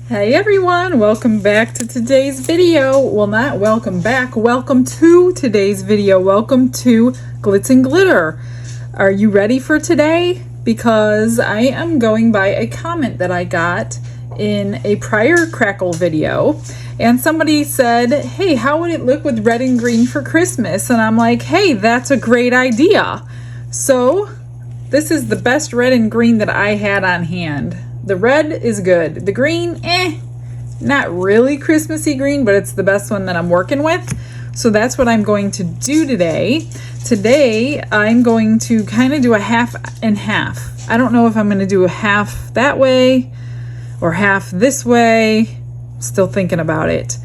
Hey everyone, welcome back to today's video. Well, not welcome back, welcome to today's video. Welcome to Glitz and Glitter. Are you ready for today? Because I am going by a comment that I got in a prior Crackle video. And somebody said, hey, how would it look with red and green for Christmas? And I'm like, hey, that's a great idea. So this is the best red and green that I had on hand. The red is good. The green, not really Christmassy green, but it's the best one that I'm working with. So that's what I'm going to do today. Today, I'm going to kind of do a half and half. I don't know if I'm going to do a half that way or half this way. Still thinking about it.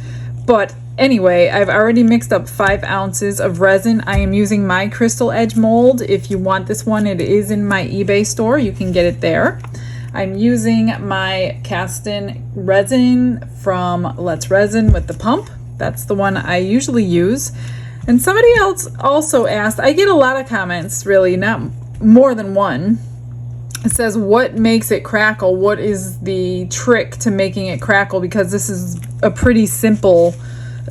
But anyway, I've already mixed up 5 ounces of resin. I am using my Crystal Edge mold. If you want this one, it is in my eBay store. You can get it there. I'm using my cast-in resin from Let's Resin with the pump. That's the one I usually use. And somebody else also asked, I get a lot of comments, really, not more than one. It says, what makes it crackle? What is the trick to making it crackle? Because this is a pretty simple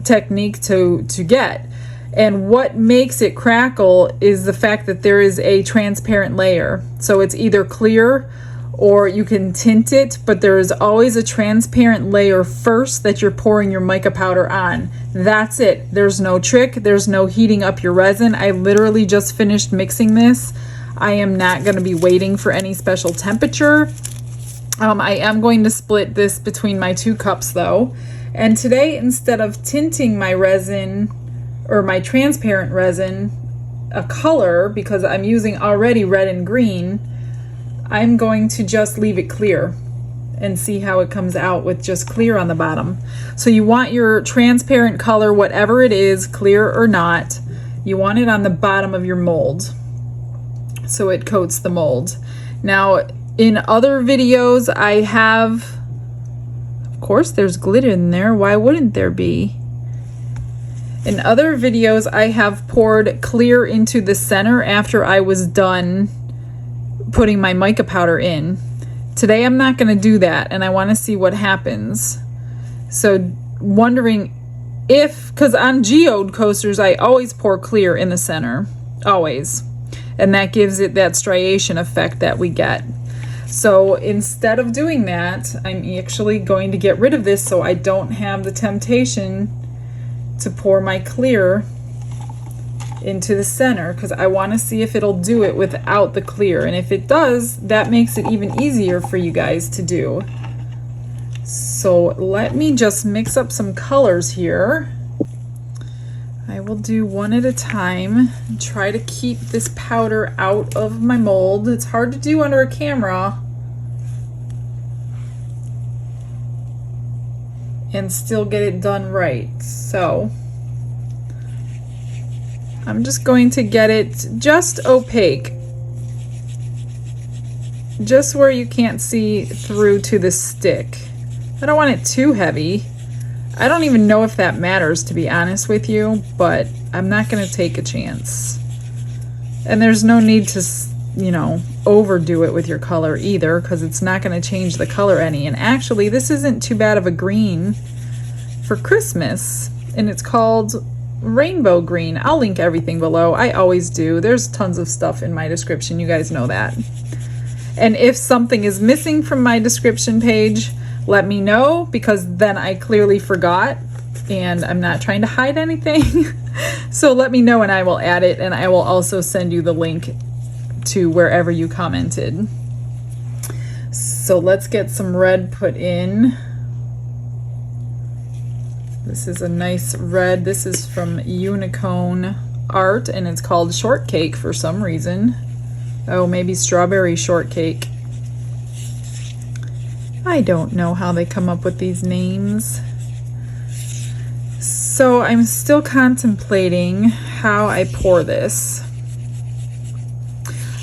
technique to get. And what makes it crackle is the fact that there is a transparent layer. So it's either clear or you can tint it, but there is always a transparent layer first that you're pouring your mica powder on. That's it. There's no trick. There's no heating up your resin. I literally just finished mixing this. I am not going to be waiting for any special temperature. I am going to split this between my 2 cups though. And today, instead of tinting my resin or my transparent resin a color, because I'm using already red and green, I'm going to just leave it clear and see how it comes out with just clear on the bottom. So you want your transparent color, whatever it is, clear or not, you want it on the bottom of your mold so it coats the mold. Now, in other videos I have, of course there's glitter in there, why wouldn't there be? In other videos I have poured clear into the center after I was done putting my mica powder in. Today I'm not going to do that, and I want to see what happens. So wondering if, because on geode coasters I always pour clear in the center, always, and that gives it that striation effect that we get. So instead of doing that, I'm actually going to get rid of this so I don't have the temptation to pour my clear into the center, because I want to see if it'll do it without the clear, and if it does, that makes it even easier for you guys to do. So let me just mix up some colors here. I will do one at a time and try to keep this powder out of my mold. It's hard to do under a camera and still get it done right. So I'm just going to get it just opaque, just where you can't see through to the stick. I don't want it too heavy. I don't even know if that matters, to be honest with you, but I'm not going to take a chance. And there's no need to, you know, overdo it with your color either, because it's not going to change the color any. And actually, this isn't too bad of a green for Christmas, and it's called Rainbow Green. I'll link everything below. I always do. There's tons of stuff in my description. You guys know that. And if something is missing from my description page, let me know, because then I clearly forgot and I'm not trying to hide anything. So let me know and I will add it, and I will also send you the link to wherever you commented. So let's get some red put in. This is a nice red. This is from Unicorn Art, and it's called Shortcake for some reason. Oh, maybe Strawberry Shortcake. I don't know how they come up with these names. So I'm still contemplating how I pour this.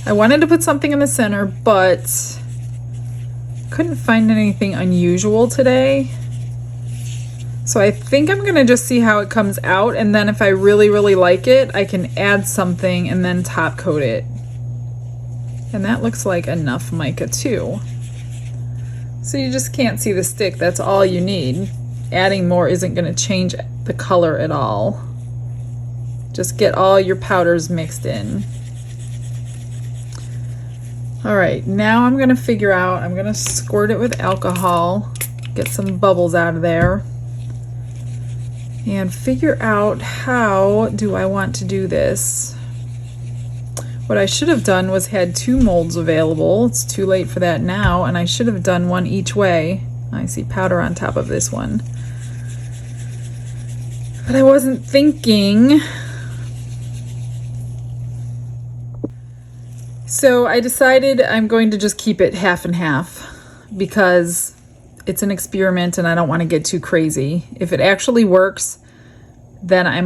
I wanted to put something in the center, but couldn't find anything unusual today. So I think I'm gonna just see how it comes out, and then if I really, really like it, I can add something and then top coat it. And that looks like enough mica too. So you just can't see the stick. That's all you need. Adding more isn't going to change the color at all. Just get all your powders mixed in. All right, now I'm going to figure out, I'm going to squirt it with alcohol, get some bubbles out of there, and figure out how do I want to do this. What I should have done was had 2 molds available. It's too late for that now, and I should have done one each way. I see powder on top of this one. But I wasn't thinking. So I decided I'm going to just keep it half and half because it's an experiment and I don't want to get too crazy. If it actually works, then I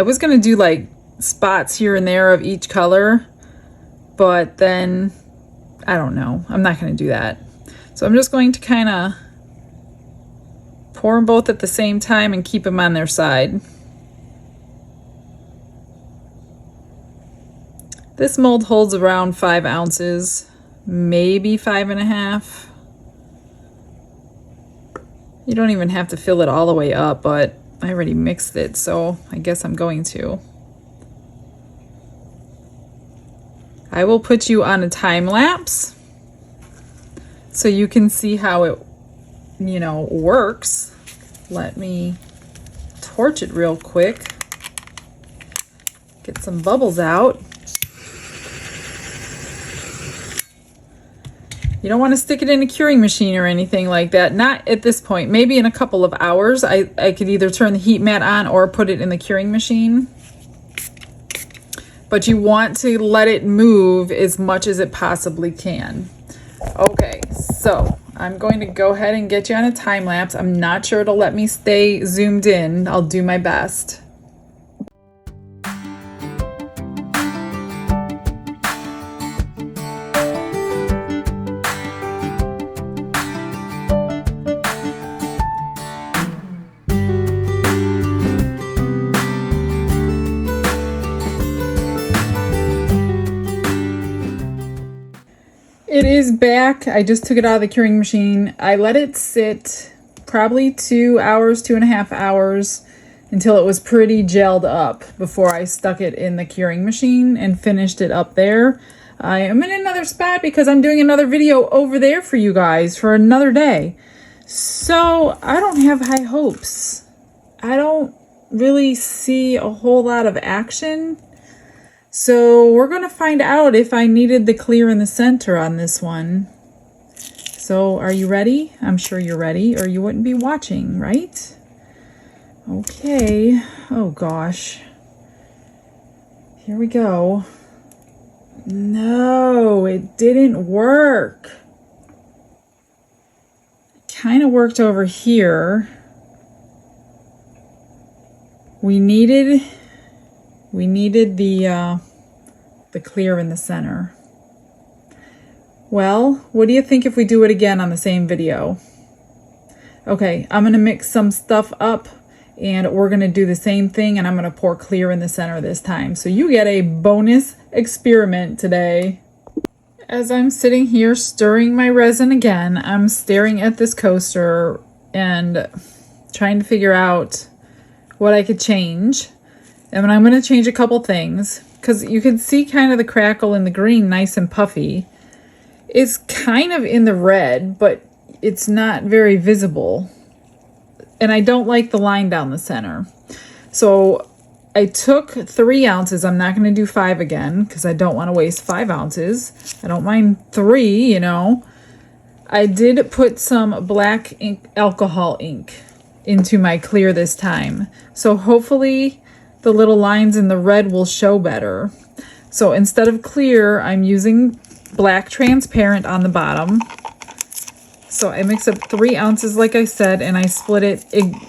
was going to do like spots here and there of each color, but then I don't know. I'm not going to do that. So I'm just going to kind of pour them both at the same time and keep them on their side. This mold holds around 5 ounces, maybe 5.5. You don't even have to fill it all the way up, but I already mixed it, so I guess I'm going to. I will put you on a time lapse so you can see how it, works. Let me torch it real quick. Get some bubbles out. You don't want to stick it in a curing machine or anything like that. Not at this point. Maybe in a couple of hours. I could either turn the heat mat on or put it in the curing machine. But you want to let it move as much as it possibly can. Okay, so I'm going to go ahead and get you on a time lapse. I'm not sure it'll let me stay zoomed in. I'll do my best. It is back. I just took it out of the curing machine. I let it sit probably 2 hours, 2.5 hours until it was pretty gelled up before I stuck it in the curing machine and finished it up there. I am in another spot because I'm doing another video over there for you guys for another day. So I don't have high hopes. I don't really see a whole lot of action. So we're going to find out if I needed the clear in the center on this one. So are you ready? I'm sure you're ready or you wouldn't be watching, right? Okay. Oh gosh. Here we go. No, it didn't work. It kind of worked over here. We needed the clear in the center. Well, what do you think if we do it again on the same video? Okay, I'm going to mix some stuff up and we're going to do the same thing and I'm going to pour clear in the center this time. So you get a bonus experiment today. As I'm sitting here stirring my resin again, I'm staring at this coaster and trying to figure out what I could change. And I'm going to change a couple things because you can see kind of the crackle in the green nice and puffy. It's kind of in the red, but it's not very visible. And I don't like the line down the center. So I took 3 ounces. I'm not going to do 5 again because I don't want to waste 5 ounces. I don't mind 3, I did put some black ink, alcohol ink into my clear this time. So hopefully the little lines in the red will show better. So instead of clear, I'm using black transparent on the bottom. So I mix up 3 ounces, like I said, and I split it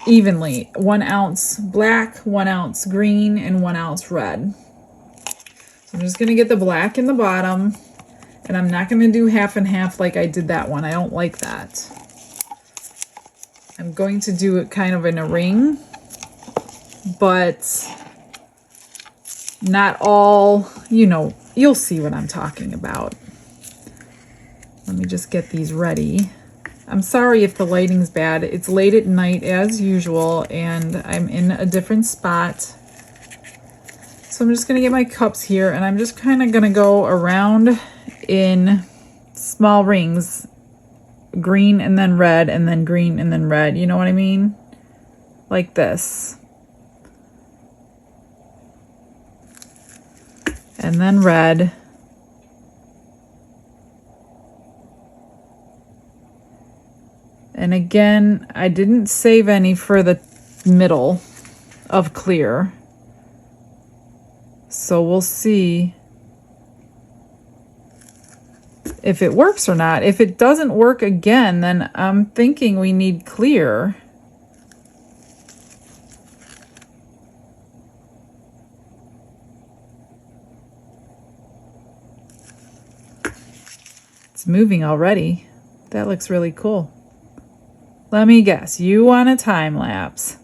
evenly. 1 ounce black, 1 ounce green, and 1 ounce red. So I'm just going to get the black in the bottom, and I'm not going to do half and half like I did that one. I don't like that. I'm going to do it kind of in a ring, but not all, you'll see what I'm talking about. Let me just get these ready. I'm sorry if the lighting's bad. It's late at night as usual, and I'm in a different spot. So I'm just gonna get my cups here, and I'm just kind of gonna go around in small rings, green and then red, and then green and then red. You know what I mean? Like this. And then red. And again, I didn't save any for the middle of clear. So we'll see if it works or not. If it doesn't work again, then I'm thinking we need clear. It's moving already. That looks really cool. Let me guess, you want a time lapse.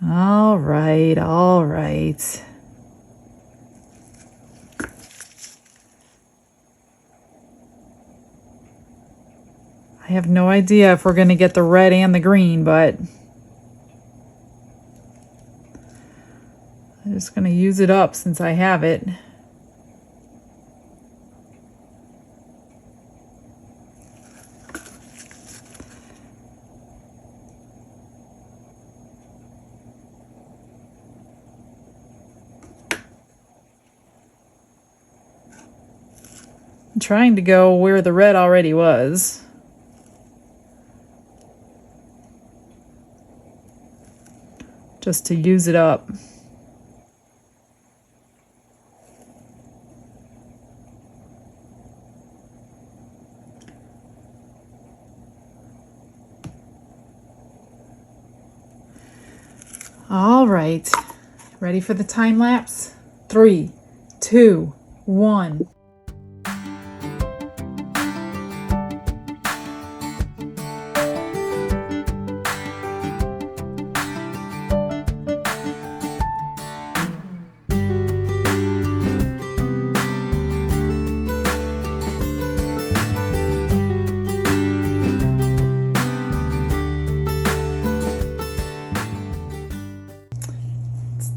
All right, all right. I have no idea if we're going to get the red and the green, but I'm just going to use it up since I have it. I'm trying to go where the red already was. Just to use it up. All right, ready for the time lapse? 3, 2, 1.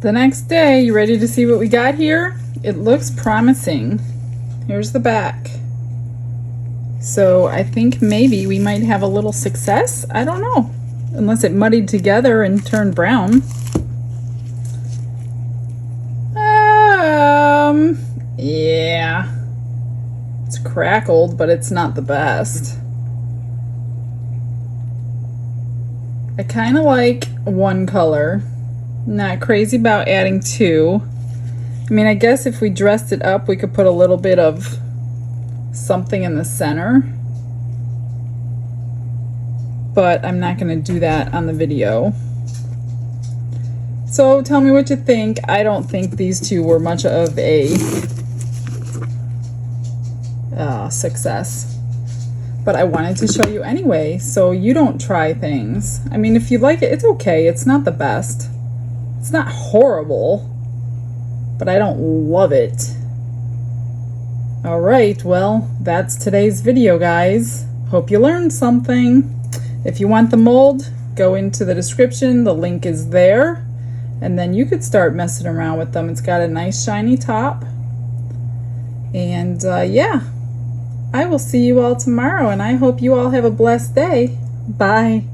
The next day, you ready to see what we got here? It looks promising. Here's the back. So I think maybe we might have a little success. I don't know, unless it muddied together and turned brown. Yeah. It's crackled, but it's not the best. I kind of like one color. Not crazy about adding 2. I mean, I guess if we dressed it up, we could put a little bit of something in the center. But I'm not going to do that on the video. So tell me what you think. I don't think these two were much of a success. But I wanted to show you anyway, so you don't try things. I mean, if you like it, it's okay. It's not the best. It's not horrible, but I don't love it. All right, well, that's today's video, guys. Hope you learned something. If you want the mold, go into the description. The link is there. And then you could start messing around with them. It's got a nice shiny top. And yeah, I will see you all tomorrow, and I hope you all have a blessed day. Bye.